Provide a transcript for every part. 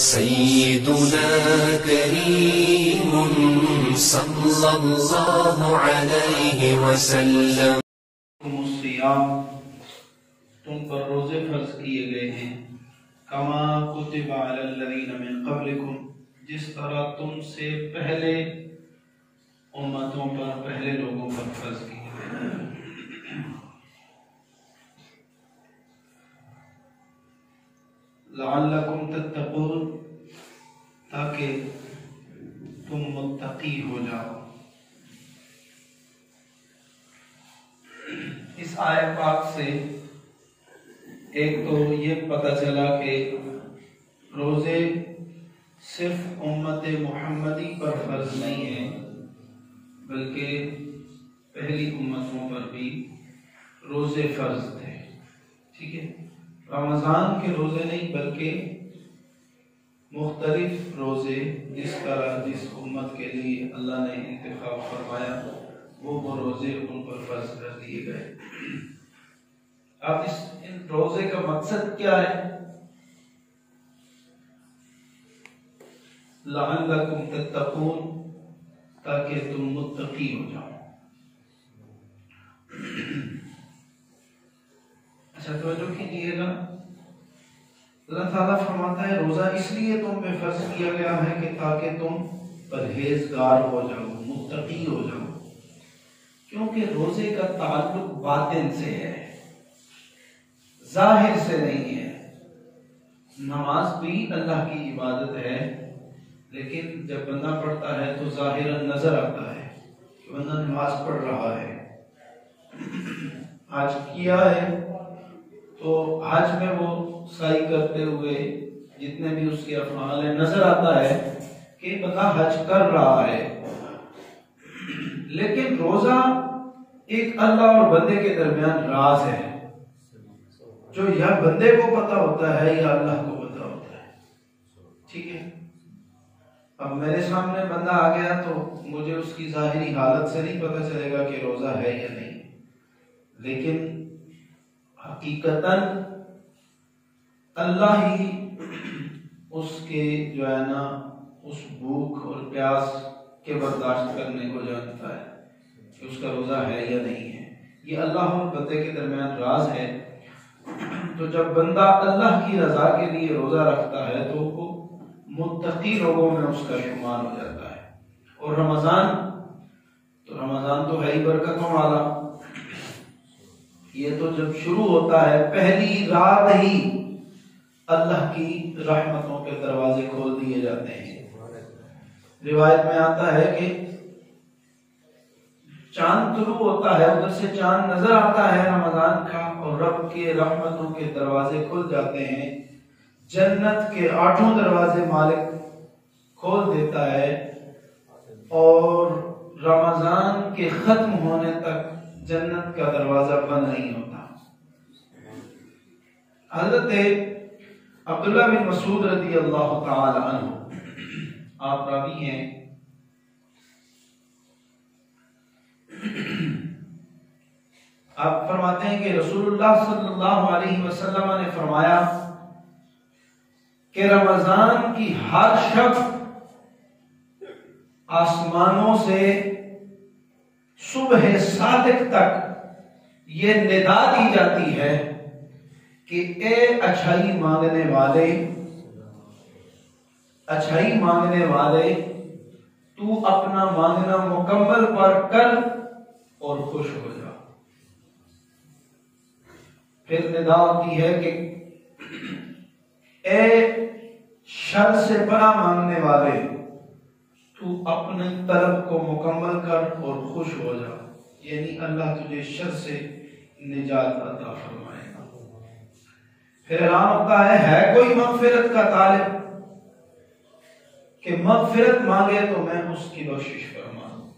سيدنا كريم صلى الله عليه وسلم. الصيام تم پر روزے فرض کیے گئے ہیں کما کتب علی الذین من قبلکم جس طرح تم سے پہلے امتوں پر پہلے لوگوں پر فرض کیے گئے ہیں. لعلکم تتقون تاکہ تم متقی ہو جاؤ. اس آیت پاک سے ایک تو یہ پتہ چلا کہ روزے صرف امت محمدی پر فرض نہیں ہیں بلکہ پہلی امتوں پر بھی روزے فرض تھے. ٹھیک ہے، رمضان کے روزے نہیں بلکہ مختلف روزے جس طرح جس امت کے لیے اللہ نے انتخاب فرمایا وہ روزے ان پر فرض کر دیے گئے. اب ان روزے کا مقصد کیا ہے؟ لعلکم تتقون تاکہ تم متقی ہو جاؤ. اچھا توجہ کیجیے گا، اللہ تعالیٰ فرماتا ہے روزہ اس لیے تم پہ فرض کیا گیا ہے کہ تاکہ تم پرہیزگار ہو جاؤ، متقی ہو جاؤ. کیونکہ روزے کا تعلق باطن سے ہے، ظاہر سے نہیں ہے. نماز بھی اللہ کی عبادت ہے لیکن جب بندہ پڑھتا ہے تو ظاہراً نظر آتا ہے کہ بندہ نماز پڑھ رہا ہے. حج کیا ہے تو حج میں وہ سعی کرتے ہوئے جتنے بھی اس کے افعال ہیں نظر آتا ہے کہ بندہ حج کر رہا ہے. لیکن روزہ ایک اللہ اور بندے کے درمیان راز ہے جو یا بندے کو پتہ ہوتا ہے یا اللہ کو پتہ ہوتا ہے. ٹھیک ہے، اب میرے سامنے بندہ آ گیا تو مجھے اس کی ظاہری حالت سے نہیں پتہ چلے گا کہ روزہ ہے یا نہیں، لیکن حقیقتاً اللہ ہی اس کے جو ہے نا اس بھوک اور پیاس کے برداشت کرنے کو جانتا ہے کہ اس کا روزہ ہے یا نہیں ہے. یہ اللہ اور بندے کے درمیان راز ہے. تو جب بندہ اللہ کی رضا کے لیے روزہ رکھتا ہے تو وہ متقی لوگوں میں اس کا شمار ہو جاتا ہے. اور رمضان تو ہے ہی برکتوں والا. یہ تو جب شروع ہوتا ہے پہلی رات ہی اللہ کی رحمتوں کے دروازے کھول دیے جاتے ہیں. روایت میں آتا ہے کہ چاند طلوع ہوتا ہے، ادھر سے چاند نظر آتا ہے رمضان کا اور رب کے رحمتوں کے دروازے کھل جاتے ہیں. جنت کے 8 دروازے مالک کھول دیتا ہے اور رمضان کے ختم ہونے تک جنت کا دروازہ بند نہیں ہوتا. حضرت عبداللہ بن مسعود رضی اللہ تعالی عنہ آپ راوی ہیں، آپ فرماتے ہیں کہ رسول اللہ صلی اللہ علیہ وسلم نے فرمایا کہ رمضان کی ہر شب آسمانوں سے صبح صادق تک یہ ندا دی جاتی ہے کہ اے اچھائی مانگنے والے تو اپنا مانگنا مکمل پر کر اور خوش ہو جا. پھر ندا ہوتی ہے کہ اے شر سے پناہ مانگنے والے تو اپنے طلب کو مکمل کر اور خوش ہو جا. یعنی اللہ تجھے شر سے نجات عطا فرمائے گا. پھر اعلان ہوتا ہے کوئی مغفرت کا طالب کہ مغفرت مانگے تو میں اس کی بخشش فرما دوں.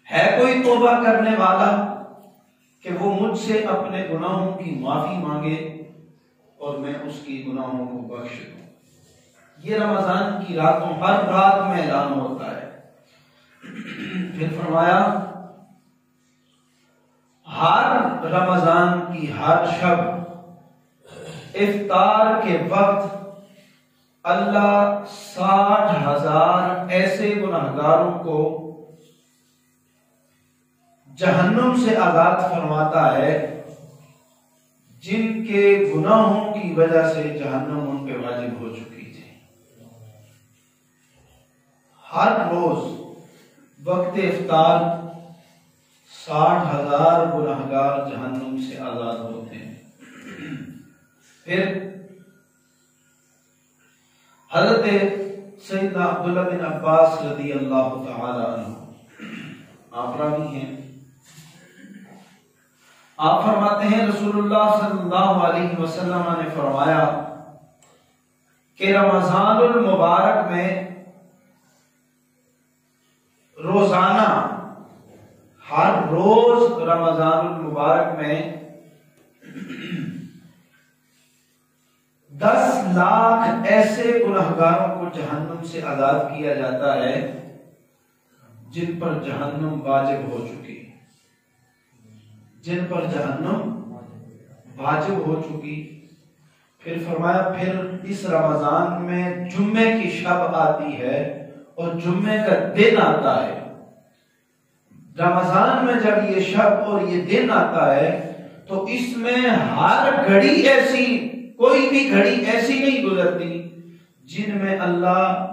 ہے کوئی توبہ کرنے والا کہ وہ مجھ سے اپنے گناہوں کی معافی مانگے اور میں اس کی گناہوں کو بخش دوں. یہ رمضان کی راتوں ہر رات میں اعلان ہوتا ہے. پھر فرمایا ہر رمضان کی ہر شب افطار کے وقت اللہ 60,000 ایسے گناہگاروں کو جہنم سے آزاد فرماتا ہے جن کے گناہوں کی وجہ سے جہنم ان پہ واجب ہو چکی تھی۔ ہر روز وقت افطار 60,000 گناہگار جہنم سے آزاد ہوتے ہیں۔ پھر حضرت سیدنا عبداللہ بن عباس رضی اللہ تعالی عنہ آپ راوی ہیں، آپ فرماتے ہیں رسول اللہ صلی اللہ علیہ وسلم نے فرمایا کہ رمضان المبارک میں روزانہ ہر روز رمضان المبارک میں 10 لاکھ ایسے گناہگاروں کو جہنم سے آزاد کیا جاتا ہے جن پر جہنم واجب ہو چکی، جن پر جہنم واجب ہو چکی۔ پھر فرمایا پھر اس رمضان میں جمعے کی شب آتی ہے اور جمعے کا دن آتا ہے۔ رمضان میں جب یہ شب اور یہ دن آتا ہے تو اس میں ہر گھڑی ایسی، کوئی بھی گھڑی ایسی نہیں گزرتی جن میں اللہ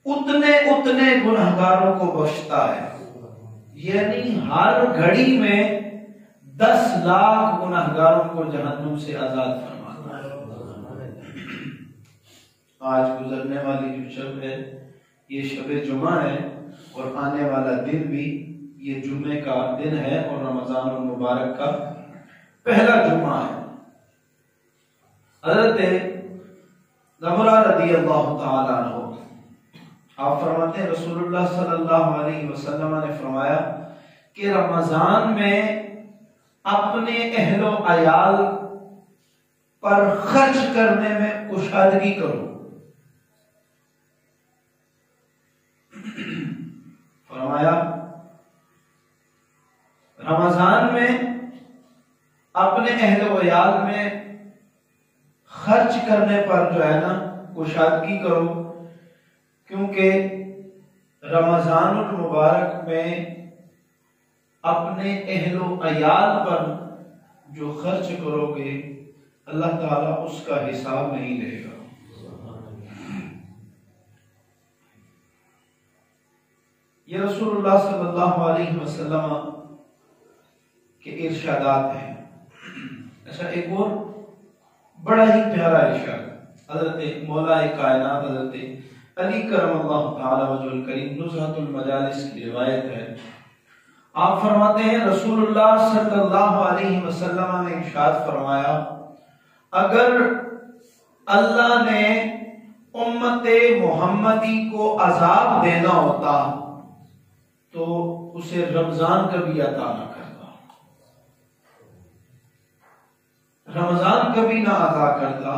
اتنے گناہگاروں کو بخشتا ہے، یعنی ہر گھڑی میں 10 لاکھ گناہگاروں کو جہنم سے آزاد فرماتا ہے۔ آج گزرنے والی جو شب ہے یہ شب جمعہ ہے اور آنے والا دن بھی یہ جمعے کا دن ہے اور رمضان المبارک کا پہلا جمعہ ہے۔ حضرت زمرہ رضی اللہ تعالیٰ عنہ آپ فرماتے ہیں رسول اللہ صلی اللہ علیہ وسلم نے فرمایا کہ رمضان میں اپنے اہل و عیال پر خرچ کرنے میں کشادگی کرو۔ فرمایا رمضان میں اپنے اہل و عیال میں خرچ کرنے پر جو ہے نا کشادگی کرو، کیونکہ رمضان المبارک میں اپنے اہل و عیال پر جو خرچ کرو گے اللہ تعالیٰ اس کا حساب نہیں لے گا۔ یہ رسول اللہ صلی اللہ علیہ وسلم کے ارشادات ہیں۔ ایسا ایک اور بڑا ہی پیارا ارشاد حضرت مولا کائنات حضرت علی کرم اللہ تعالی وجہ الکریم نزہۃ المجالس کی روایت ہے۔ آپ فرماتے ہیں رسول اللہ صلی اللہ علیہ وسلم نے ارشاد فرمایا اگر اللہ نے امت محمدی کو عذاب دینا ہوتا تو اسے رمضان کبھی عطا نہ کرتا، رمضان کبھی نہ عطا کرتا۔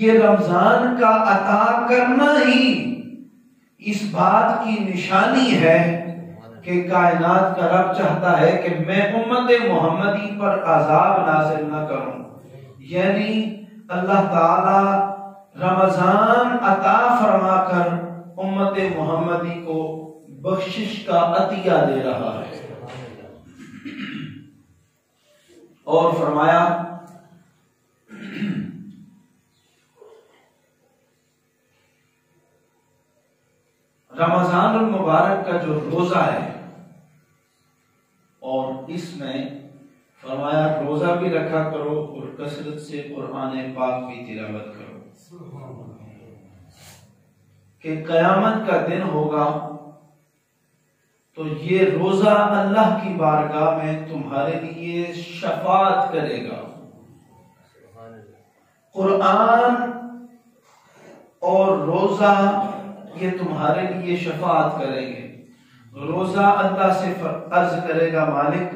یہ رمضان کا عطا کرنا ہی اس بات کی نشانی ہے کہ کائنات کا رب چاہتا ہے کہ میں امت محمدی پر عذاب نازل نہ کروں، یعنی اللہ تعالی رمضان عطا فرما کر امت محمدی کو بخشش کا عطیہ دے رہا ہے۔ اور فرمایا رمضان المبارک کا جو روزہ ہے اور اس میں فرمایا روزہ بھی رکھا کرو اور کثرت سے قرآن پاک بھی تلاوت کرو کہ قیامت کا دن ہوگا تو یہ روزہ اللہ کی بارگاہ میں تمہارے لیے شفاعت کرے گا۔ قرآن اور روزہ یہ تمہارے لیے شفاعت کریں گے۔ روزہ اللہ سے عرض کرے گا مالک